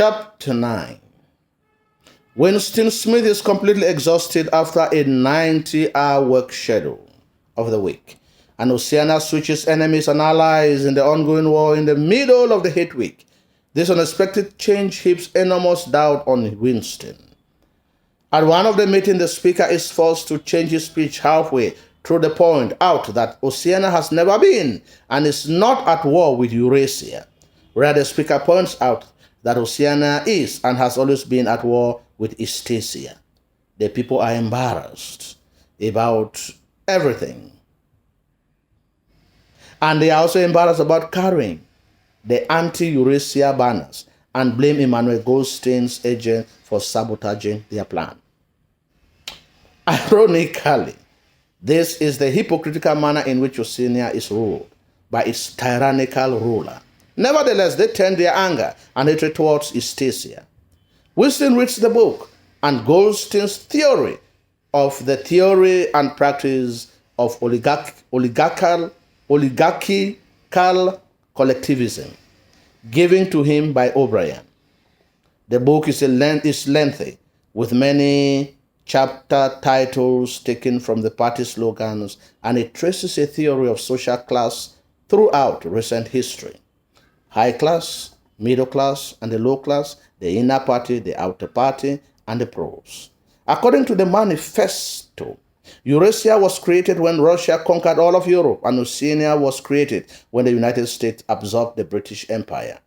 Chapter 9. Winston Smith is completely exhausted after a 90-hour work schedule of the week, and Oceania switches enemies and allies in the ongoing war in the middle of the hate week. This unexpected change heaps enormous doubt on Winston. At one of the meetings, the speaker is forced to change his speech halfway through the point out that Oceania has never been and is not at war with Eurasia, where the speaker points out that Oceania is and has always been at war with Eastasia. The people are embarrassed about everything. And they are also embarrassed about carrying the anti-Eurasia banners and blame Emmanuel Goldstein's agent for sabotaging their plan. Ironically, this is the hypocritical manner in which Oceania is ruled by its tyrannical ruler. Nevertheless, they turn their anger and hatred towards Eastasia. Winston reads the book and Goldstein's theory of the theory and practice of oligarchical collectivism, given to him by O'Brien. The book is lengthy, with many chapter titles taken from the party slogans, and it traces a theory of social class throughout recent history. High class, middle class, and the low class, the inner party, the outer party, and the pros. According to the manifesto, Eurasia was created when Russia conquered all of Europe, and Oceania was created when the United States absorbed the British Empire.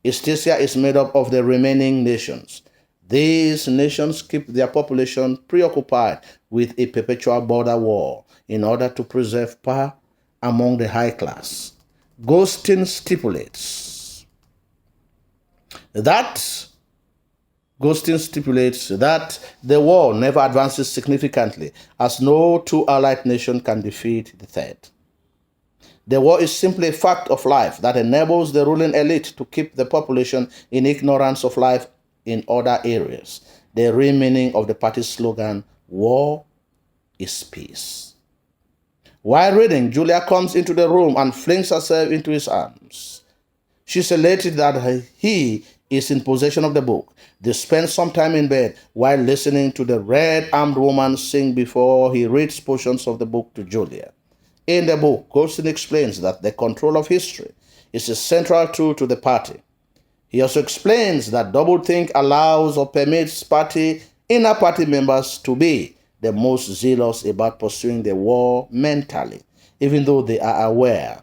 Eastasia is made up of the remaining nations. These nations keep their population preoccupied with a perpetual border war in order to preserve power among the high class. Goldstein stipulates that the war never advances significantly, as no two allied nation can defeat the third. The war is simply a fact of life that enables the ruling elite to keep the population in ignorance of life in other areas. The real meaning of the party's slogan, "War is peace." While reading, Julia comes into the room and flings herself into his arms. She's elated that he is in possession of the book. They spend some time in bed while listening to the red-armed woman sing before he reads portions of the book to Julia. In the book, Goldstein explains that the control of history is a central tool to the party. He also explains that doublethink allows or permits inner party members to be the most zealous about pursuing the war mentally, even though they are aware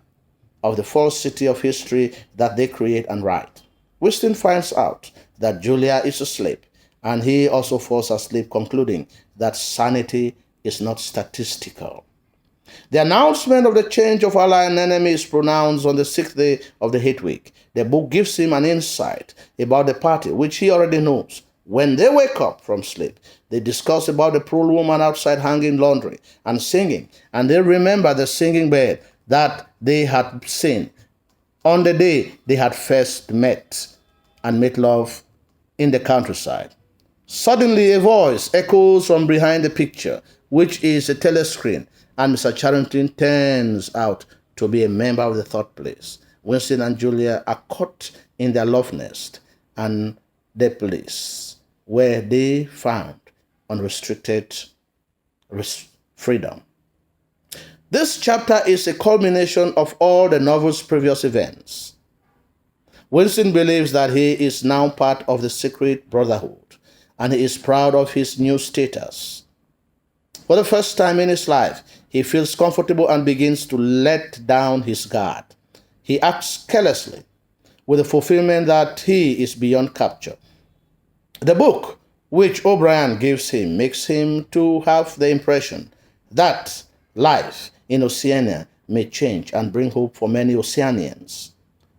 of the falsity of history that they create and write. Winston finds out that Julia is asleep, and he also falls asleep, concluding that sanity is not statistical. The announcement of the change of ally and enemy is pronounced on the 6th day of the hate week. The book gives him an insight about the party, which he already knows. When they wake up from sleep, they discuss about the poor woman outside hanging laundry and singing, and they remember the singing bird that they had seen on the day they had first met and made love in the countryside. Suddenly, a voice echoes from behind the picture, which is a telescreen, and Mr. Charrington turns out to be a member of the third place. Winston and Julia are caught in their love nest and the place where they found unrestricted freedom. This chapter is a culmination of all the novel's previous events. Winston believes that he is now part of the secret brotherhood, and he is proud of his new status. For the first time in his life, he feels comfortable and begins to let down his guard. He acts carelessly, with the fulfillment that he is beyond capture. The book, which O'Brien gives him, makes him to have the impression that life in Oceania may change and bring hope for many Oceanians.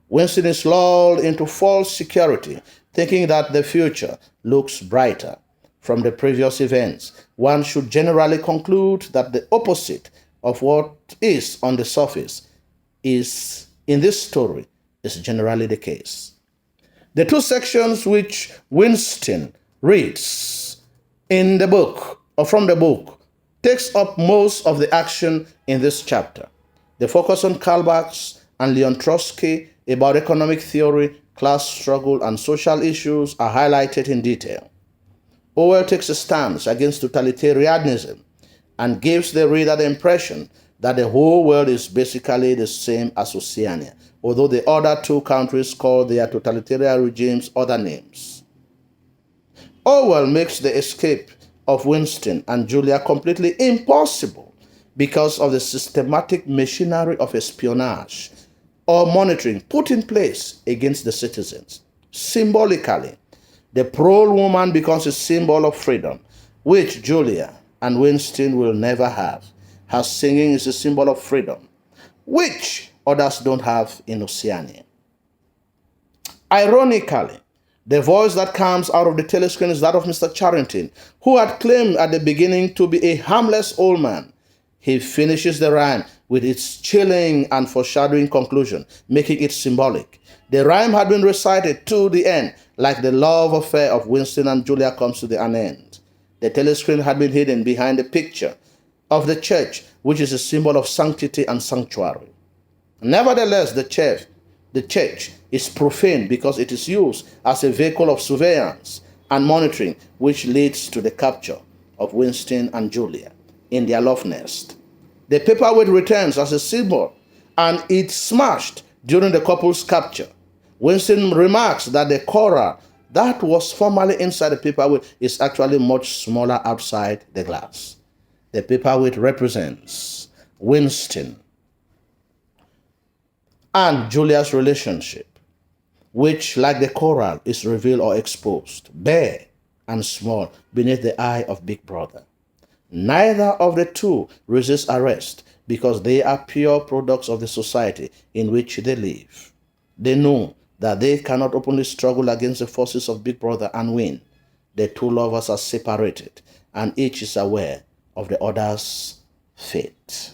Winston is lulled into false security, thinking that the future looks brighter. From the previous events, one should generally conclude that the opposite of what is on the surface is, in this story, is generally the case. The two sections which Winston reads in the book, or from the book, takes up most of the action in this chapter. The focus on Karl Marx and Leon Trotsky about economic theory, class struggle, and social issues are highlighted in detail. Orwell takes a stance against totalitarianism and gives the reader the impression that the whole world is basically the same as Oceania, although the other two countries call their totalitarian regimes other names. Orwell makes the escape of Winston and Julia completely impossible because of the systematic machinery of espionage or monitoring put in place against the citizens. Symbolically, the parole woman becomes a symbol of freedom, which Julia and Winston will never have. Her singing is a symbol of freedom, which others don't have in Oceania. Ironically, the voice that comes out of the telescreen is that of Mr. Charrington, who had claimed at the beginning to be a harmless old man. He finishes the rhyme with its chilling and foreshadowing conclusion, making it symbolic. The rhyme had been recited to the end, like the love affair of Winston and Julia comes to an end. The telescreen had been hidden behind the picture of the church, which is a symbol of sanctity and sanctuary. Nevertheless, the church is profane because it is used as a vehicle of surveillance and monitoring, which leads to the capture of Winston and Julia in their love nest. The paperweight returns as a symbol, and it's smashed during the couple's capture. Winston remarks that the coral that was formerly inside the paperweight is actually much smaller outside the glass. The paperweight represents Winston and Julia's relationship, which, like the coral, is revealed or exposed, bare and small, beneath the eye of Big Brother. Neither of the two resist arrest because they are pure products of the society in which they live. They know that they cannot openly struggle against the forces of Big Brother and win. The two lovers are separated, and each is aware of the other's fate.